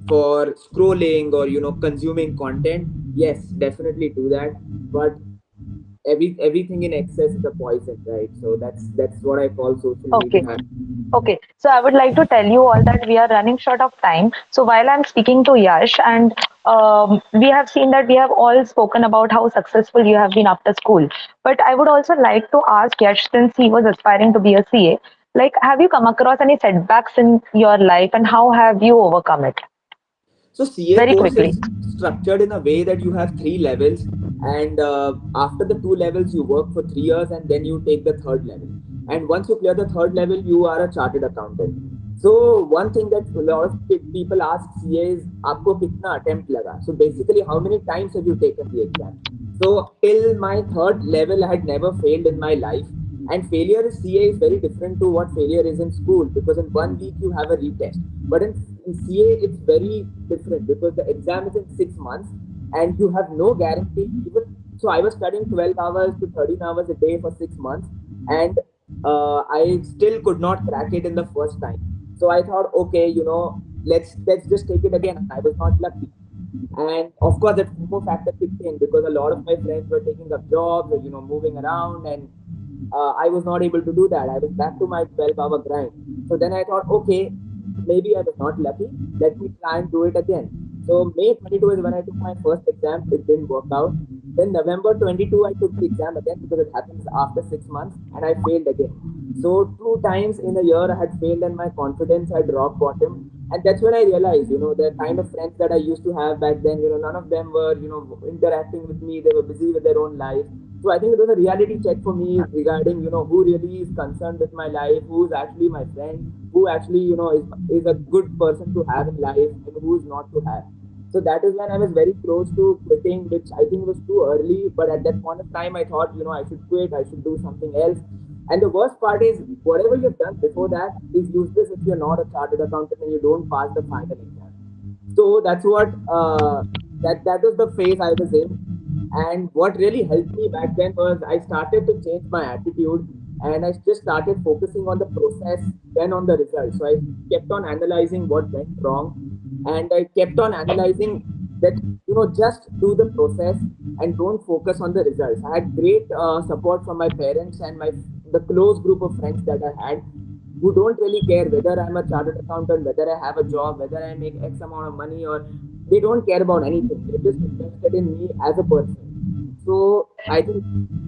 for scrolling or consuming content, yes, definitely do that. But everything in excess is a poison, right? So that's what I call social Okay. media. Okay, so I would like to tell you all that we are running short of time. So while I'm speaking to Yash, and we have seen that we have all spoken about how successful you have been after school. But I would also like to ask Yash, since he was aspiring to be a CA, like, have you come across any setbacks in your life, and how have you overcome it? So CA Very course quickly. is structured in a way that you have 3 levels, and after the 2 levels, you work for 3 years, and then you take the third level. And once you clear the third level, you are a chartered accountant. So one thing that a lot of people ask CA is, "Aapko kitna attempt laga?" So basically, how many times have you taken the exam? So till my third level, I had never failed in my life. And failure in CA is very different to what failure is in school, because in 1 week you have a retest. But in CA, it's very different because the exam is in 6 months, and you have no guarantee. Even so, I was studying 12 hours to 13 hours a day for 6 months, and I still could not crack it in the first time. So I thought, okay, let's just take it again. I was not lucky. And of course, that FOMO factor kicked in because a lot of my friends were taking up jobs or moving around, and I was not able to do that. I was back to my 12-hour grind. So then I thought, okay, maybe I was not lucky. Let me try and do it again. So May 22 is when I took my first exam. It didn't work out. Then November 22, I took the exam again because it happens after 6 months, and I failed again. So 2 times in a year I had failed, and my confidence had rock bottom. And that's when I realized, the kind of friends that I used to have back then, none of them were, interacting with me. They were busy with their own life. So I think it was a reality check for me regarding, who really is concerned with my life, who's actually my friend, who actually, is a good person to have in life, and who's not to have. So that is when I was very close to quitting, which I think was too early. But at that point of time, I thought, I should quit, I should do something else. And the worst part is, whatever you've done before that is useless if you're not a chartered accountant and you don't pass the final exam. So that's what that was the phase I was in. And what really helped me back then was I started to change my attitude, and I just started focusing on the process, then on the results. So I kept on analyzing what went wrong, and I kept on analyzing that just do the process and don't focus on the results. I had great support from my parents and the close group of friends that I had, who don't really care whether I'm a chartered accountant, whether I have a job, whether I make X amount of money, or they don't care about anything. They just invested in me as a person. So I think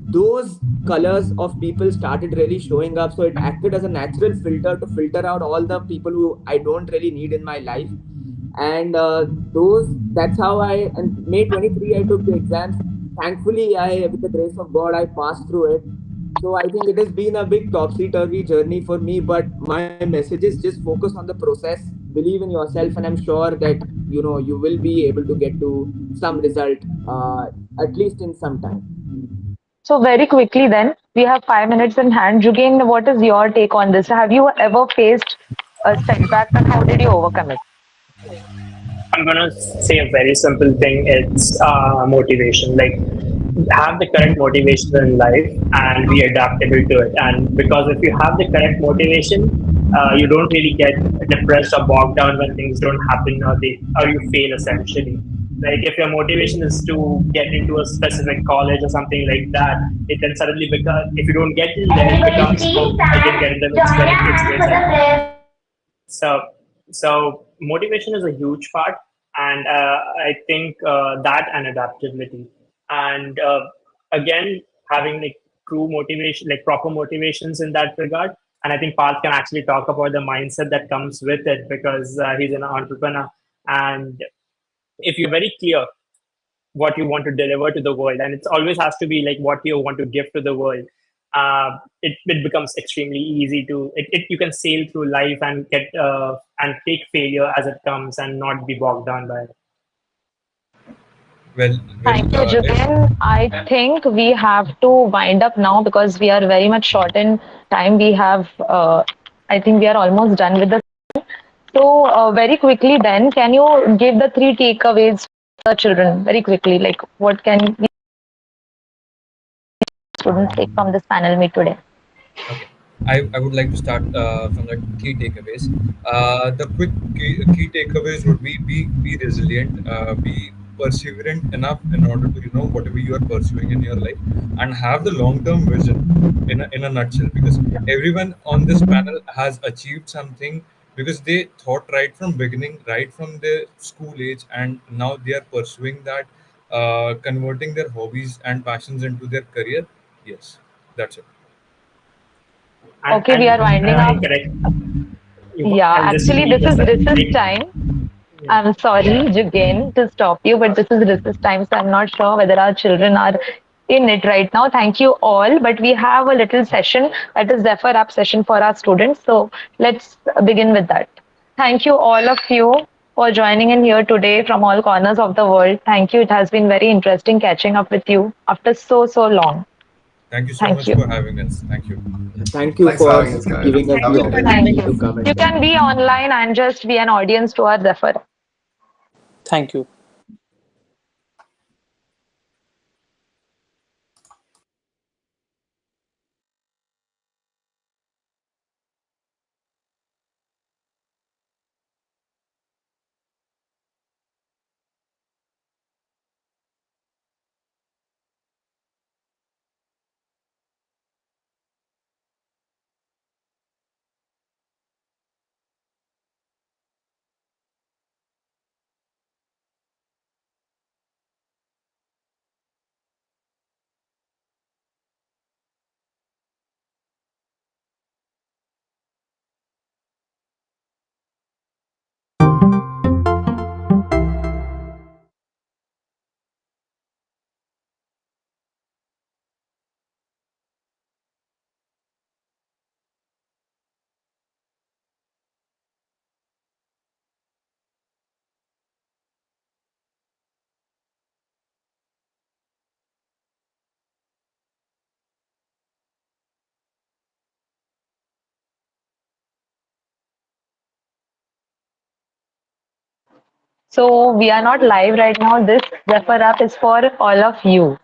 those colors of people started really showing up. So it acted as a natural filter to filter out all the people who I don't really need in my life. And that's how and May 23, I took the exams. Thankfully, with the grace of God, I passed through it. So I think it has been a big topsy turvy journey for me, but my message is just focus on the process, believe in yourself, and I'm sure that you will be able to get to some result, at least in some time. So very quickly then, we have 5 minutes in hand. Jugain, what is your take on this? Have you ever faced a setback and how did you overcome it? I'm gonna say a very simple thing. It's motivation. Like, have the correct motivation in life and be adaptable to it. And because if you have the correct motivation, you don't really get depressed or bogged down when things don't happen or you fail essentially. Like if your motivation is to get into a specific college or something like that, it then suddenly becomes, if you don't get in there, it Everybody becomes, please oh, I didn't stand. get in there. Join our It's hands very for the sad. prayer. So, so motivation is a huge part, and I think that and adaptability, and again having like true motivation, like proper motivations in that regard. And I think Parth can actually talk about the mindset that comes with it because he's an entrepreneur, and if you're very clear what you want to deliver to the world, and it always has to be like what you want to give to the world, it becomes extremely easy to you can sail through life and get and take failure as it comes and not be bogged down by it. Well, Thank you, if Jugain. I think we have to wind up now because we are very much short in time. I think we are almost done with the. So, very quickly then, can you give the three takeaways for the children very quickly? Like, what can we students take from this panel meet today? Okay, I would like to start from the key takeaways. The quick key takeaways would be resilient, be perseverant enough in order to whatever you are pursuing in your life, and have the long term vision in a nutshell. Because everyone on this panel has achieved something because they thought right from beginning, right from their school age, and now they are pursuing that, converting their hobbies and passions into their career. Yes, that's it. Okay, we are winding up. Correct. Yeah, And just to actually, leave this this is recess like, time. yeah. I'm sorry, Jugain, to stop you, but this is recess time, so I'm not sure whether our children are in it right now. Thank you all, but we have a little session that is Zephyr app session for our students. So let's begin with that. Thank you all of you for joining in here today from all corners of the world. Thank you. It has been very interesting catching up with you after so long. Thank you so Thank much you. for having us. Thank you. Thank you Thanks for for having us, guys. giving us That the was great. Thank opportunity you. to come and You talk. can be online and just be an audience to our Zephyr. Thank you. So we are not live right now. This Zephyr app is for all of you.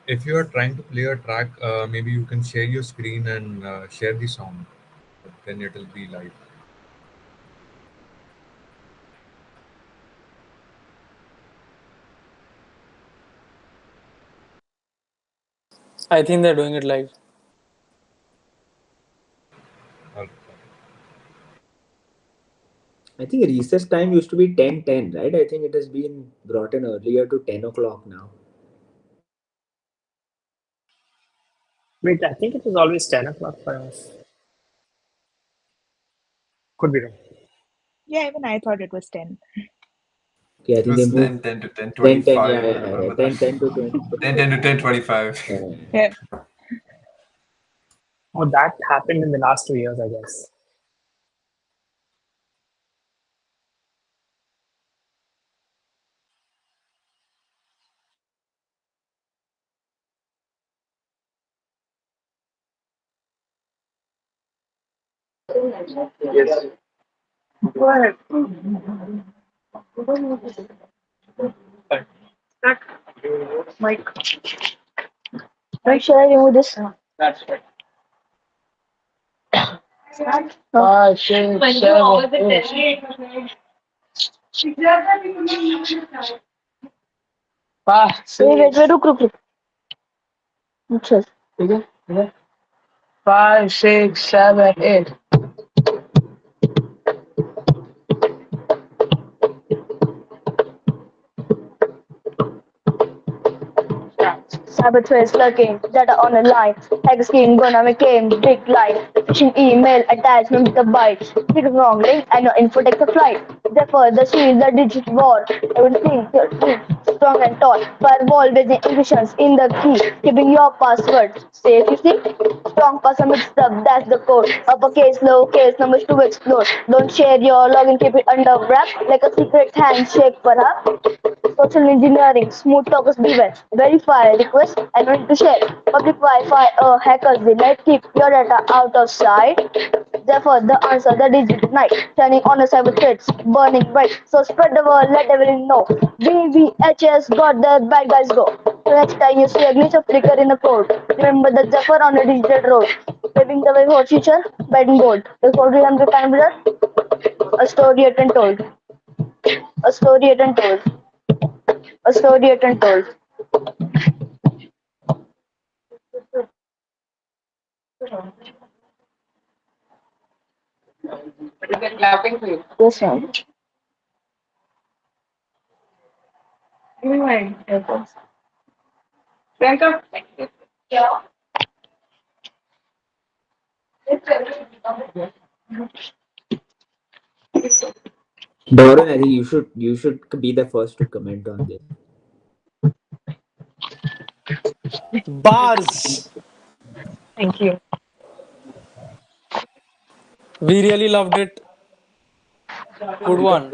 If you are trying to play a track, maybe you can share your screen and share the song. Then it'll be live. I think they're doing it live. All I think recess time used to be 10:10, right? I think it has been brought in earlier to 10 o'clock now. Wait, I think it was always 10 o'clock for us. Could be wrong. Yeah, even I thought it was 10. Okay, I It think they was moved 10 to 10:10. Yeah, 10:25. I yeah, yeah, yeah. remember that. 10:10 to 20. 10 to 10:25. Yeah. Oh, that happened in the last 2 years, I guess. Right, should I remove this? Five, six, seven, eight. Wait, रुक. अच्छा. Five, six, seven, eight. Saboteur is lurking, data on the line. Hacker scheme gonna make game, big line. Phishing email attachment with the bytes. Click wrong link and your info takes a flight. Therefore, the shield, the digit war. Everything strong and tall. Firewall with the encryptions in the key, keeping your password safe. You see, strong password mixed up. That's the code. Uppercase, lowercase, numbers to explode. Don't share your login, keep it under wrap like a secret handshake, perhaps. Social engineering, smooth talkers beware. Verify, request, and ready to share. Public Wi-Fi, hackers delight. Keep your data out of sight. Therefore, the answer, the digital night, shining on the cyber threats, burning bright. So spread the word, let everyone know. BVHS got the bad guys go. So next time you see a glitch of flicker in the code, remember the Zephyr on the digital road, paving the way for future, betting gold. Before we have the time, a story yet untold, a story yet untold, a story yet untold. Yes, sir. Doran, I think you should be the first to comment on this. Bars. Thank you. We really loved it. Good one.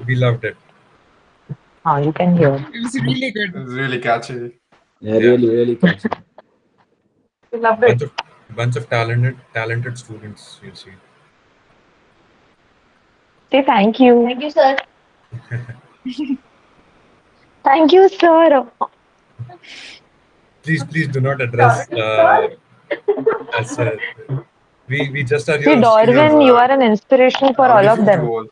we loved it. You can hear. It was really It good. was really catchy. Yeah, Yeah, really, really catchy. We loved bunch it. of bunch of talented students. You'll see. Say thank you. Thank you, sir. Thank you, sir. Please do not address as we just are See, your You're Dorwin, students. you are an inspiration for all already of too them. old.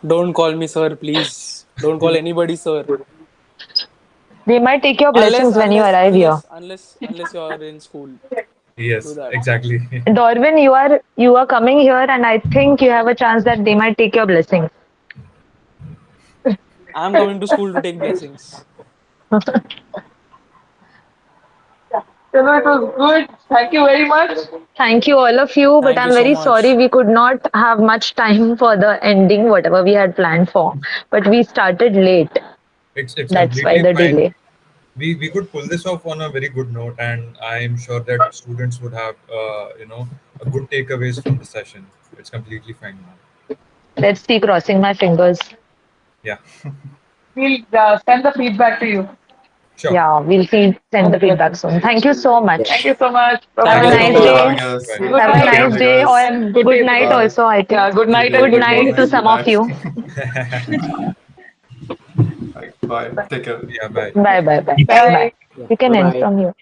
Don't call me sir, please. Don't call anybody sir. They might take your Unless blessings when you unless arrive here. unless unless unless you're in school. Do Yes, that. exactly. Dorwin, you are coming here, and I think you have a chance that they might take your blessings. I'm coming to school to take blessings. Chalo, it was good. Thank you very much. Thank you, all of you. But Thank you I'm so very sorry much. we could not have much time for the ending, whatever we had planned for. But we started late. It's That's why completely the fine. delay. We could pull this off on a very good note, and I'm sure that students would have a good takeaways from the session. It's completely fine now. Let's see, crossing my fingers. Yeah, We'll send the feedback to you. sure. Yeah, we'll send the feedback soon. Thank you so much. Thank you so much. Thank Have you a so Thank nice you for day. much. having us. Bye. Have a Take nice care, day guys. or good night Bye. also, I think. Yeah, good Good night. day, Good good night to morning, some good of night. you. Bye. Take care. Yeah, bye. Bye bye bye. Bye. Bye. Yeah. You can Bye end bye. from here.